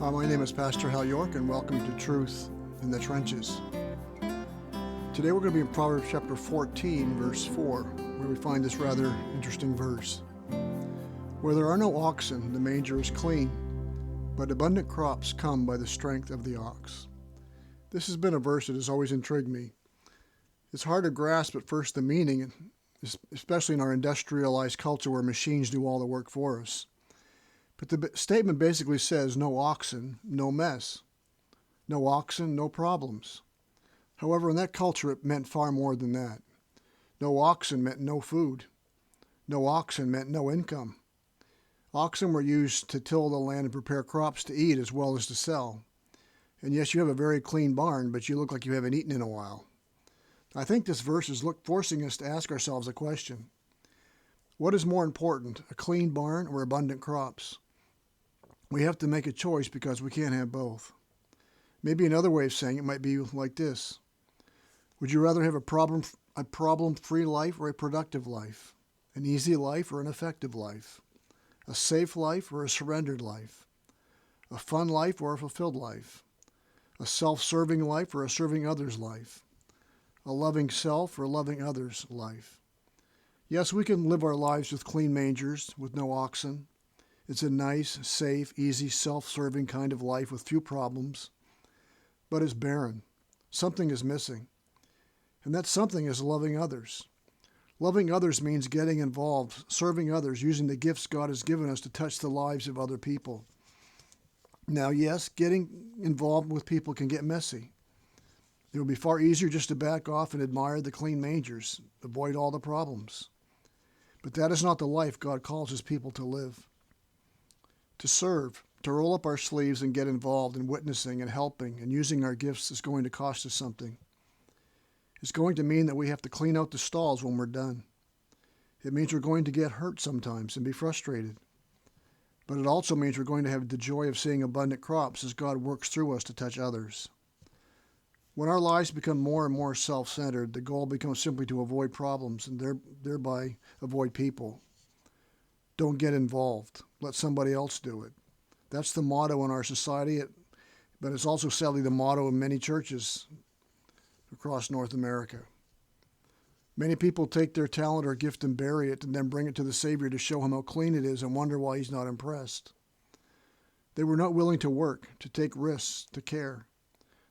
My name is Pastor Hal York, and welcome to Truth in the Trenches. Today we're going to be in Proverbs chapter 14, verse 4, where we find this rather interesting verse. Where there are no oxen, the manger is clean, but abundant crops come by the strength of the ox. This has been a verse that has always intrigued me. It's hard to grasp at first the meaning, especially in our industrialized culture where machines do all the work for us. But the statement basically says no oxen, no mess. No oxen, no problems. However, in that culture, it meant far more than that. No oxen meant no food. No oxen meant no income. Oxen were used to till the land and prepare crops to eat as well as to sell. And yes, you have a very clean barn, but you look like you haven't eaten in a while. I think this verse is forcing us to ask ourselves a question. What is more important, a clean barn or abundant crops? We have to make a choice because we can't have both. Maybe another way of saying it might be like this. Would you rather have a problem-free life or a productive life? An easy life or an effective life? A safe life or a surrendered life? A fun life or a fulfilled life? A self-serving life or a serving others life? A loving self or loving others life? Yes, we can live our lives with clean mangers, with no oxen. It's a nice, safe, easy, self-serving kind of life with few problems. But it's barren. Something is missing. And that something is loving others. Loving others means getting involved, serving others, using the gifts God has given us to touch the lives of other people. Now, yes, getting involved with people can get messy. It would be far easier just to back off and admire the clean mangers, avoid all the problems. But that is not the life God calls his people to live. To serve, to roll up our sleeves and get involved in witnessing and helping and using our gifts is going to cost us something. It's going to mean that we have to clean out the stalls when we're done. It means we're going to get hurt sometimes and be frustrated. But it also means we're going to have the joy of seeing abundant crops as God works through us to touch others. When our lives become more and more self-centered, the goal becomes simply to avoid problems and thereby avoid people. Don't get involved. Let somebody else do it. That's the motto in our society, but it's also sadly the motto in many churches across North America. Many people take their talent or gift and bury it and then bring it to the Savior to show him how clean it is and wonder why he's not impressed. They were not willing to work, to take risks, to care.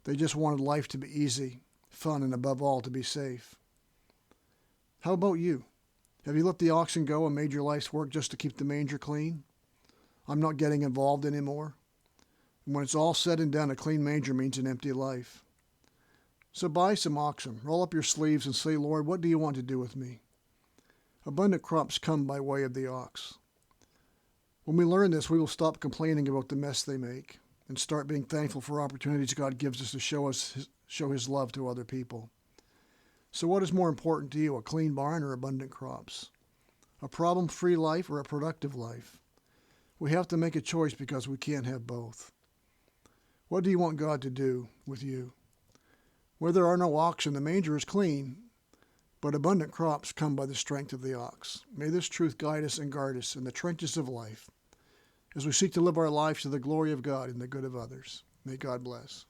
They just wanted life to be easy, fun, and above all, to be safe. How about you? Have you let the oxen go and made your life's work just to keep the manger clean? I'm not getting involved anymore. And when it's all said and done, a clean manger means an empty life. So buy some oxen, roll up your sleeves and say, Lord, what do you want to do with me? Abundant crops come by way of the ox. When we learn this, we will stop complaining about the mess they make and start being thankful for opportunities God gives us to show his love to other people. So what is more important to you, a clean barn or abundant crops? A problem-free life or a productive life? We have to make a choice because we can't have both. What do you want God to do with you? Where there are no oxen, the manger is clean, but abundant crops come by the strength of the ox. May this truth guide us and guard us in the trenches of life as we seek to live our lives to the glory of God and the good of others. May God bless.